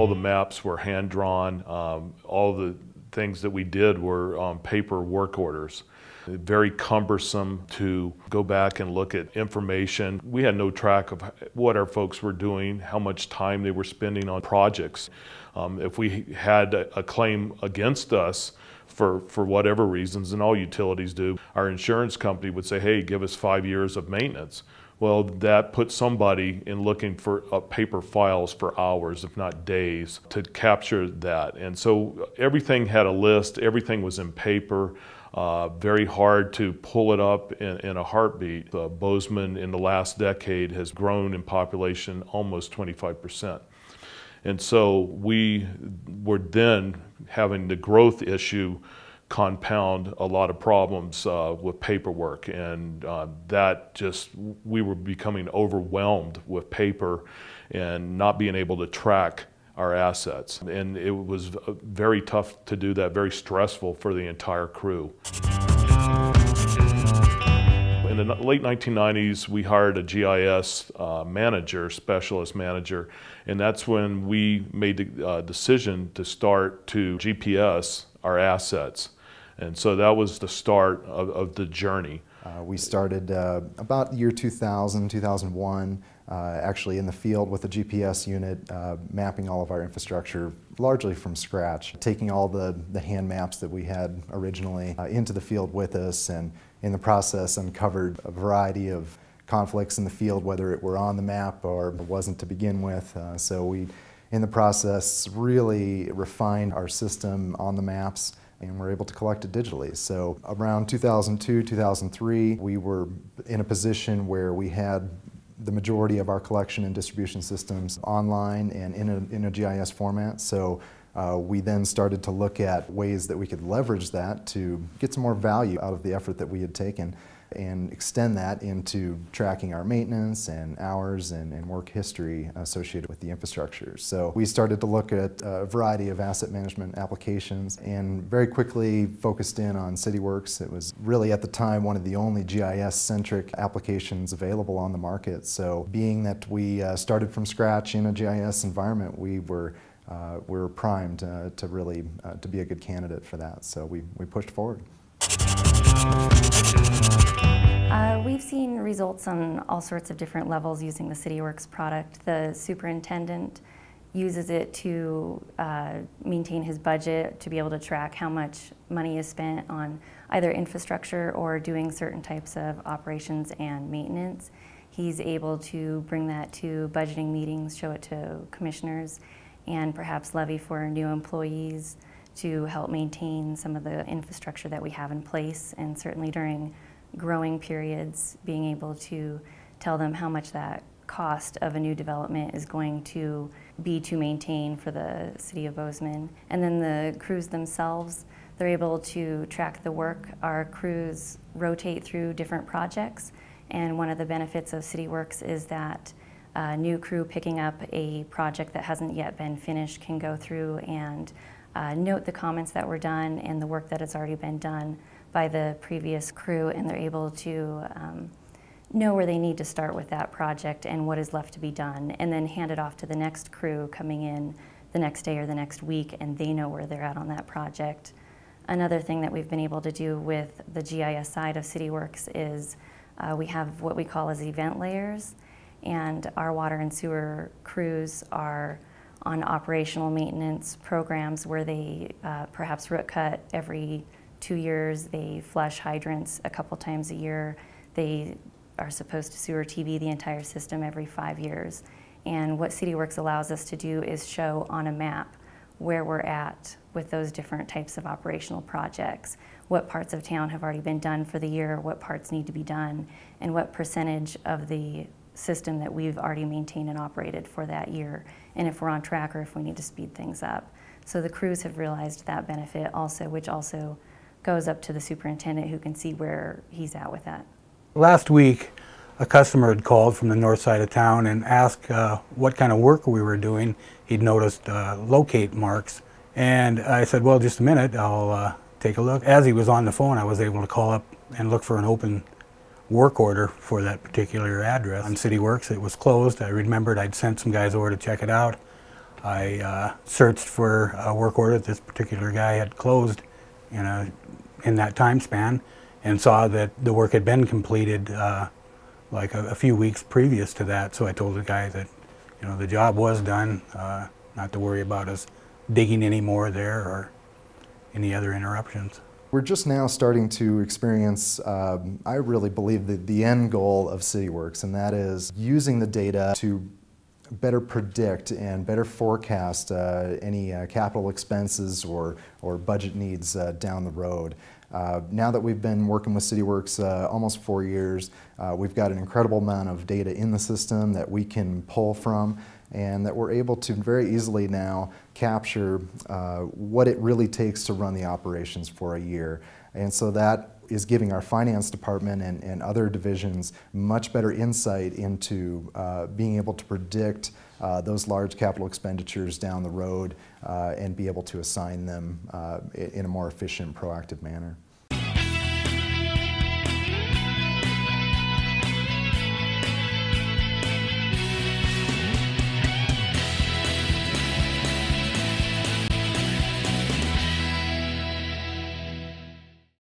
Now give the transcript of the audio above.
All the maps were hand-drawn. All the things that we did were on paper work orders. Very cumbersome to go back and look at information. We had no track of what our folks were doing, how much time they were spending on projects. If we had a claim against us for whatever reasons, and all utilities do, our insurance company would say, hey, give us 5 years of maintenance. Well, that put somebody in looking for paper files for hours, if not days, to capture that. And so everything had a list, everything was in paper. Very hard to pull it up in a heartbeat. Bozeman in the last decade has grown in population almost 25%. And so we were then having the growth issue compound a lot of problems with paperwork, and we were becoming overwhelmed with paper and not being able to track our assets. And it was very tough to do that, very stressful for the entire crew. In the late 1990s, we hired a GIS specialist manager, and that's when we made the decision to start to GPS our assets. And so that was the start of the journey. We started about the year 2000, 2001, actually in the field with a GPS unit, mapping all of our infrastructure largely from scratch, taking all the hand maps that we had originally into the field with us, and in the process uncovered a variety of conflicts in the field, whether it were on the map or wasn't to begin with. So we, in the process, really refined our system on the maps, and we're able to collect it digitally. So around 2002, 2003, we were in a position where we had the majority of our collection and distribution systems online and in a GIS format. So we then started to look at ways that we could leverage that to get some more value out of the effort that we had taken, and extend that into tracking our maintenance and hours and work history associated with the infrastructure. So we started to look at a variety of asset management applications and very quickly focused in on Cityworks. It was really at the time one of the only GIS-centric applications available on the market. So being that we started from scratch in a GIS environment, we were primed to really to be a good candidate for that. So we pushed forward. We've seen results on all sorts of different levels using the Cityworks product. The superintendent uses it to maintain his budget, to be able to track how much money is spent on either infrastructure or doing certain types of operations and maintenance. He's able to bring that to budgeting meetings, show it to commissioners, and perhaps levy for new employees to help maintain some of the infrastructure that we have in place, and certainly during growing periods, being able to tell them how much that cost of a new development is going to be to maintain for the city of Bozeman. And then the crews themselves, they're able to track the work. Our crews rotate through different projects, and one of the benefits of Cityworks is that a new crew picking up a project that hasn't yet been finished can go through and note the comments that were done and the work that has already been done by the previous crew, and they're able to know where they need to start with that project and what is left to be done, and then hand it off to the next crew coming in the next day or the next week, and they know where they're at on that project. Another thing that we've been able to do with the GIS side of Cityworks is we have what we call as event layers, and our water and sewer crews are on operational maintenance programs where they perhaps root cut every 2 years, they flush hydrants a couple times a year, they are supposed to sewer TV the entire system every 5 years. And what Cityworks allows us to do is show on a map where we're at with those different types of operational projects, what parts of town have already been done for the year, what parts need to be done, and what percentage of the system that we've already maintained and operated for that year, and if we're on track or if we need to speed things up. So the crews have realized that benefit also, which also goes up to the superintendent, who can see where he's at with that. Last week, a customer had called from the north side of town and asked what kind of work we were doing. He'd noticed locate marks, and I said, well, just a minute, I'll take a look. As he was on the phone, I was able to call up and look for an open work order for that particular address. On Cityworks, it was closed. I remembered I'd sent some guys over to check it out. I searched for a work order that this particular guy had closed in that time span, and saw that the work had been completed like a few weeks previous to that. So I told the guy that, you know, the job was done, not to worry about us digging any more there or any other interruptions. We're just now starting to experience, I really believe, the end goal of Cityworks, and that is using the data to better predict and better forecast any capital expenses or budget needs down the road. Now that we've been working with Cityworks almost 4 years, we've got an incredible amount of data in the system that we can pull from, and that we're able to very easily now capture what it really takes to run the operations for a year. And so that is giving our finance department and other divisions much better insight into being able to predict those large capital expenditures down the road and be able to assign them in a more efficient, proactive manner.